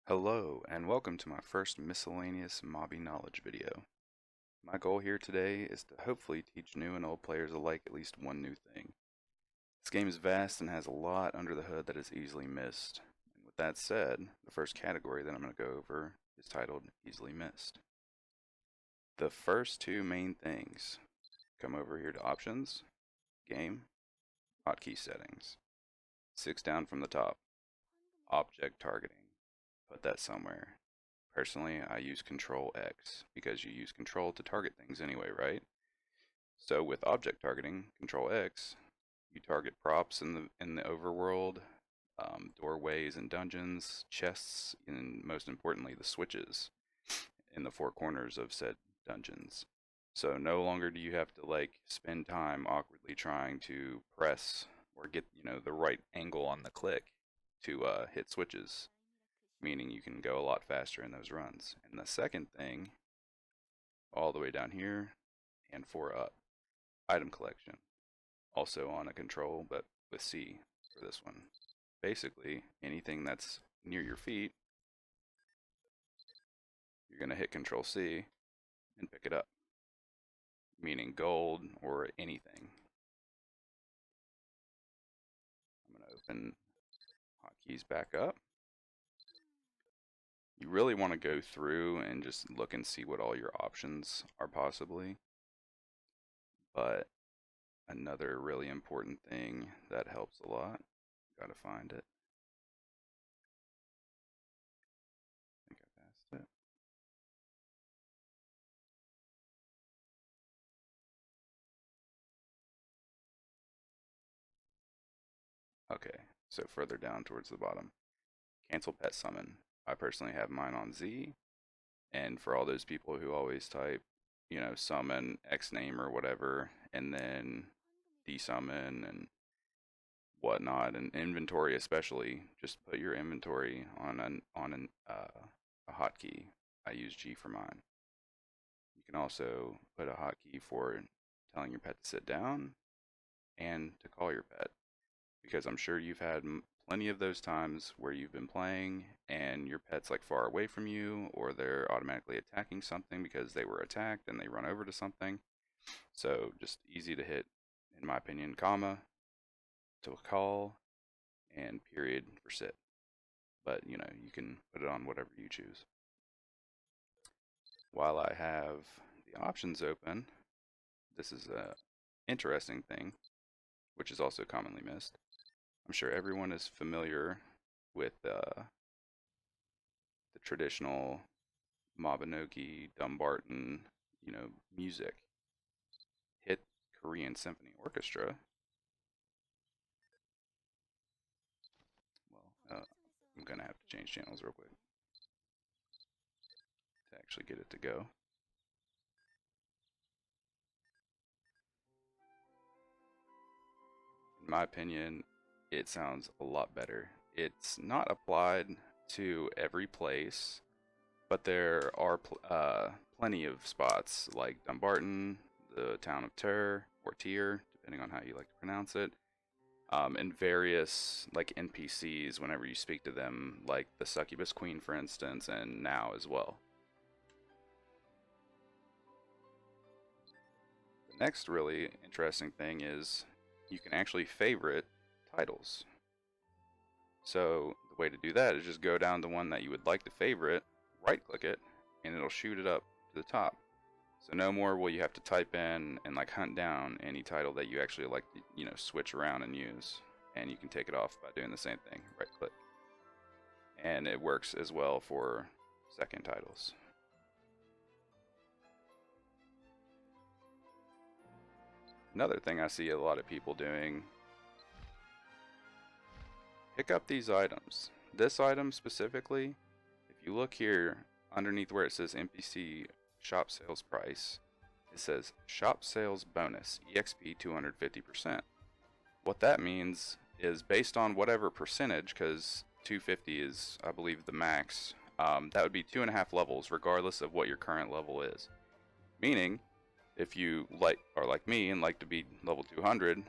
Hello, and welcome to my first miscellaneous Mabi knowledge video. My goal here today is to hopefully teach new and old players alike at least one new thing. This game is vast and has a lot under the hood that is easily missed. And with that said, the first category that I'm going to go over is titled Easily Missed. The first two main things. Come over here to Options, Game, Hotkey Settings. 6 down from the top. Object Targeting. Put that somewhere. Personally, I use Control X because you use Control to target things anyway, right? So with object targeting, Control X, you target props in the overworld, doorways and dungeons, chests, and most importantly, the switches in the four corners of said dungeons. So no longer do you have to spend time awkwardly trying to press or get the right angle on the click to hit switches, meaning you can go a lot faster in those runs. And the second thing, all the way down here and 4 up, item collection. Also on a control, but with C for this one. Basically, anything that's near your feet, you're going to hit Control C and pick it up, meaning gold or anything. I'm going to open Hotkeys back up. You really want to go through and just look and see what all your options are possibly. But another really important thing that helps a lot, gotta find it. I think I passed it. Okay, so further down towards the bottom. Cancel pet summon. I personally have mine on Z, and for all those people who always type, summon X name or whatever, and then desummon and whatnot, and inventory especially, just put your inventory on a hotkey. I use G for mine. You can also put a hotkey for telling your pet to sit down and to call your pet, because I'm sure you've had plenty of those times where you've been playing and your pet's far away from you, or they're automatically attacking something because they were attacked and they run over to something. So just easy to hit, in my opinion, comma to call and period for sit. But you can put it on whatever you choose. While I have the options open, this is a interesting thing, which is also commonly missed. I'm sure everyone is familiar with the traditional Mabinogi, Dunbarton, music. Hit Korean Symphony Orchestra. Well, I'm gonna have to change channels real quick to actually get it to go. In my opinion, it sounds a lot better. It's not applied to every place, but there are plenty of spots like Dumbarton, the town of Ter, or Tyr, depending on how you like to pronounce it, and various NPCs whenever you speak to them, like the Succubus Queen, for instance, and now as well. The next really interesting thing is you can actually favorite titles. So the way to do that is just go down to one that you would like to favorite, right click it, and it'll shoot it up to the top. So no more will you have to type in and hunt down any title that you actually like to, switch around and use. And you can take it off by doing the same thing, right click. And it works as well for second titles. Another thing I see a lot of people doing, pick up these items. This item specifically, if you look here underneath where it says NPC shop sales price, it says shop sales bonus EXP 250%. What that means is based on whatever percentage, because 250 is, I believe, the max, that would be 2.5 levels regardless of what your current level is. Meaning, if you are like me and like to be level 200,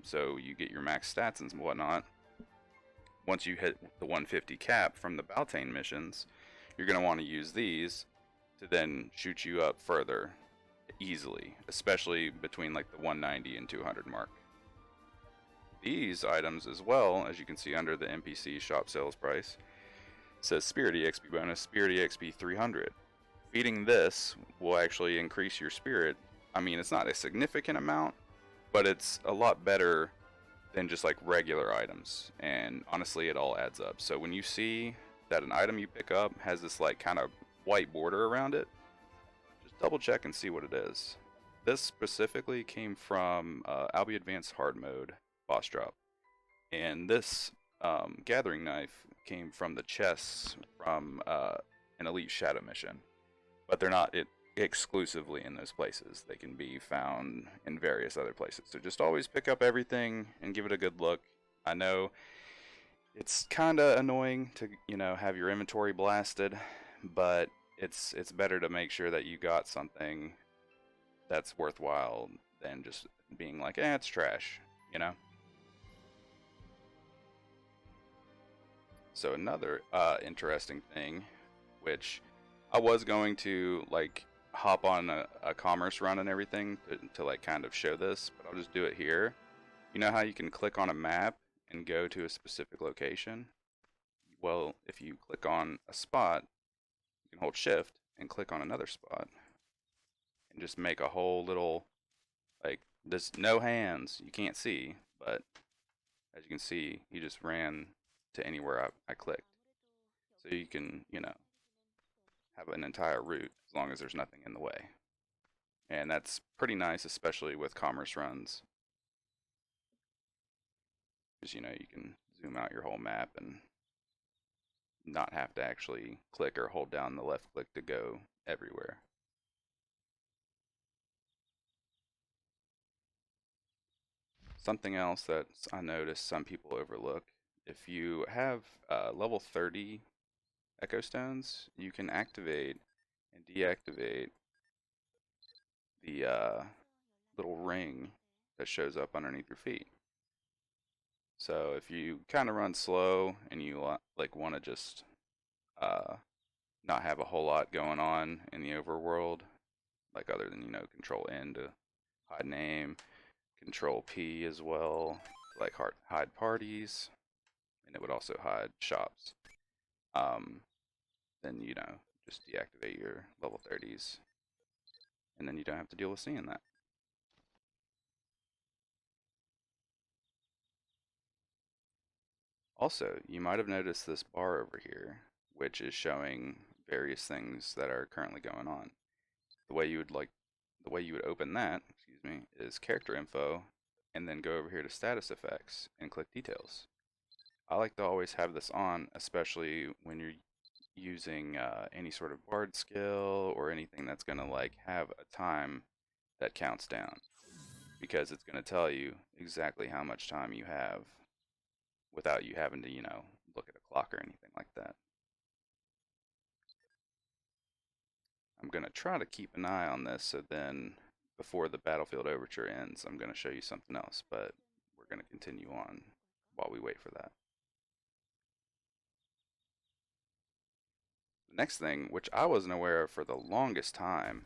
so you get your max stats and whatnot, once you hit the 150 cap from the Baltane missions, you're going to want to use these to then shoot you up further easily, especially between like the 190 and 200 mark. These items as well, as you can see under the NPC shop sales price, says Spirit EXP bonus, Spirit EXP 300. Feeding this will actually increase your spirit. I mean, it's not a significant amount, but it's a lot better than just like regular items, and honestly it all adds up. So when you see that an item you pick up has this like kind of white border around it, just double check and see what it is. This specifically came from Albi Advanced Hard Mode boss drop, and this gathering knife came from the chests from an Elite Shadow mission, but they're not exclusively in those places. They can be found in various other places. So just always pick up everything and give it a good look. I know it's kind of annoying to, you know, have your inventory blasted, but it's better to make sure that you got something that's worthwhile than just being like, it's trash, you know? So another interesting thing, which I was going to like hop on a commerce run and everything to like kind of show this, but I'll just do it here. You know how you can click on a map and go to a specific location? Well, if you click on a spot, you can hold shift and click on another spot and just make a whole little, like, there's no hands, you can't see, but as you can see, he just ran to anywhere I clicked. So you can, you know, have an entire route as long as there's nothing in the way. And that's pretty nice, especially with commerce runs. Because, you know, you can zoom out your whole map and not have to actually click or hold down the left click to go everywhere. Something else that I noticed some people overlook, if you have level 30 Echostones, you can activate and deactivate the little ring that shows up underneath your feet. So if you kind of run slow and you like want to just not have a whole lot going on in the overworld, like other than, you know, Control N to hide name, Control P as well, like hide parties, and it would also hide shops. Then, you know, just deactivate your level 30s, and then you don't have to deal with seeing that. Also, you might have noticed this bar over here, which is showing various things that are currently going on. The way you would open that, excuse me, is character info, and then go over here to status effects and click details. I like to always have this on, especially when you're using any sort of bard skill or anything that's going to like have a time that counts down, because it's going to tell you exactly how much time you have without you having to, you know, look at a clock or anything like that. I'm going to try to keep an eye on this, so then before the Battlefield Overture ends, I'm going to show you something else, but we're going to continue on while we wait for that. The next thing, which I wasn't aware of for the longest time,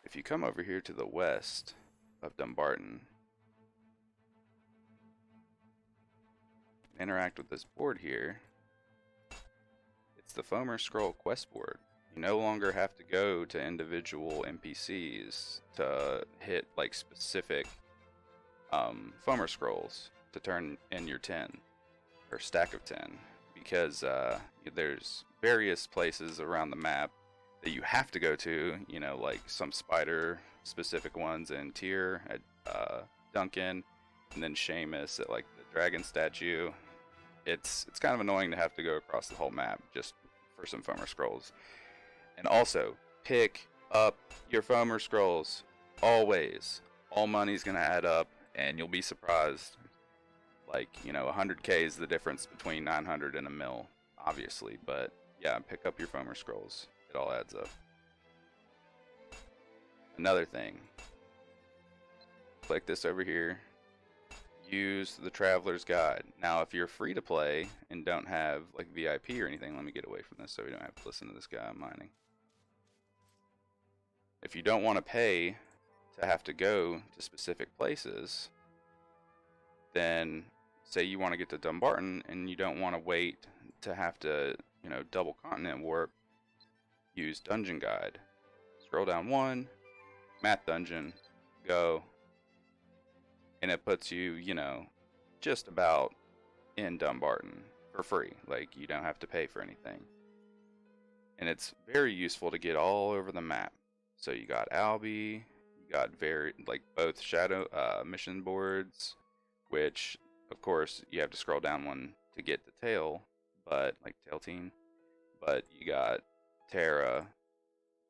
if you come over here to the west of Dunbarton, interact with this board here, it's the Fomor Scroll quest board. You no longer have to go to individual NPCs to hit like specific Fomor Scrolls to turn in your 10 or stack of 10, because there's various places around the map that you have to go to, you know, like some spider specific ones in Tyr at Duncan, and then Seamus at like the dragon statue. It's kind of annoying to have to go across the whole map just for some Fomor Scrolls. And also, pick up your Fomor Scrolls. Always. All money's going to add up, and you'll be surprised. Like, you know, 100k is the difference between 900 and a mil, obviously. But, yeah, pick up your Fomor Scrolls. It all adds up. Another thing. Click this over here. use the Traveler's Guide. Now, if you're free to play and don't have like VIP or anything, let me get away from this so we don't have to listen to this guy mining. If you don't want to pay to have to go to specific places, then say you want to get to Dunbarton and you don't want to wait to have to, you know, double continent warp, use Dungeon Guide. Scroll down one, Math Dungeon, go, and it puts you, you know, just about in Dunbarton for free. Like, you don't have to pay for anything. And it's very useful to get all over the map. So you got Albi, you got both shadow mission boards, which of course you have to scroll down one to get the tail, but like tail team. But you got Terra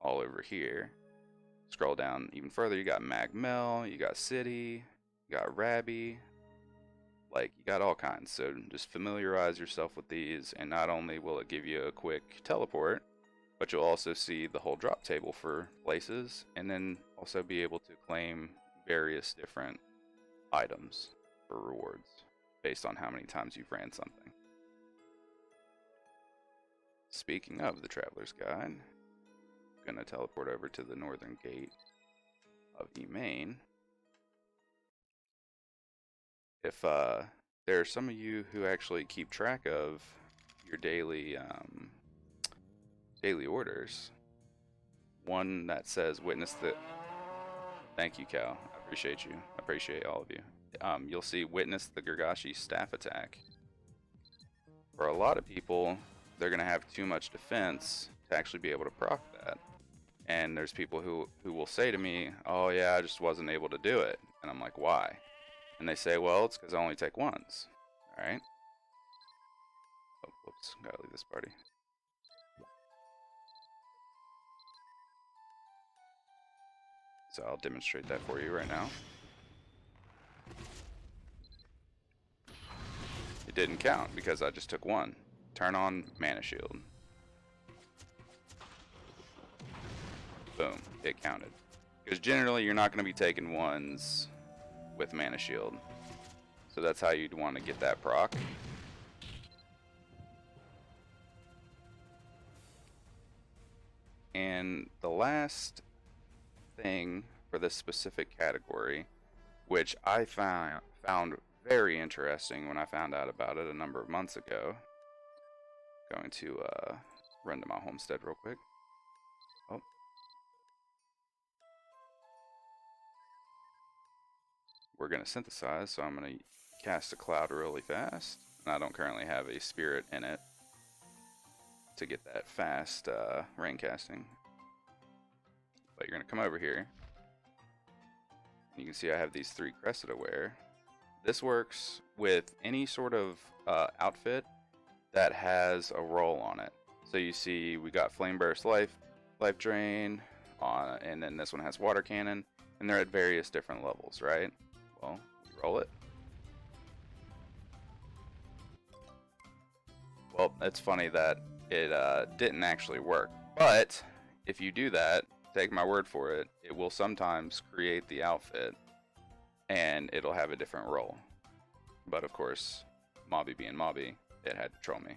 all over here. Scroll down even further, you got Magmel, you got City, you got Rabby, like you got all kinds. So just familiarize yourself with these, and not only will it give you a quick teleport, but you'll also see the whole drop table for places, and then also be able to claim various different items for rewards based on how many times you've ran something. Speaking of the Traveler's Guide, I'm gonna teleport over to the northern gate of Emain. If there are some of you who actually keep track of your daily orders, one that says witness the... Thank you, Cal. I appreciate you. I appreciate all of you. You'll see witness the Girgashy Staff attack. For a lot of people, they're going to have too much defense to actually be able to proc that. And there's people who will say to me, oh yeah, I just wasn't able to do it. And I'm like, why? And they say, well, it's because I only take ones. Alright? Oh, whoops. Gotta leave this party. So I'll demonstrate that for you right now. It didn't count because I just took one. Turn on Mana Shield. Boom, it counted. Because generally you're not going to be taking ones with Mana Shield. So that's how you'd want to get that proc. And the last thing for this specific category, which I found very interesting when I found out about it a number of months ago. Going to run to my homestead real quick. Oh. We're going to synthesize, so I'm going to cast a cloud really fast. And I don't currently have a spirit in it to get that fast rain casting. But you're going to come over here. You can see I have these 3 Cressida wear. This works with any sort of outfit that has a roll on it. So you see we got Flame Burst, Life Drain, and then this one has Water Cannon, and they're at various different levels, right? Well, roll it. Well, it's funny that it didn't actually work, but if you do that, take my word for it, it will sometimes create the outfit and it'll have a different roll. But of course, Mabi being Mabi, it had to troll me.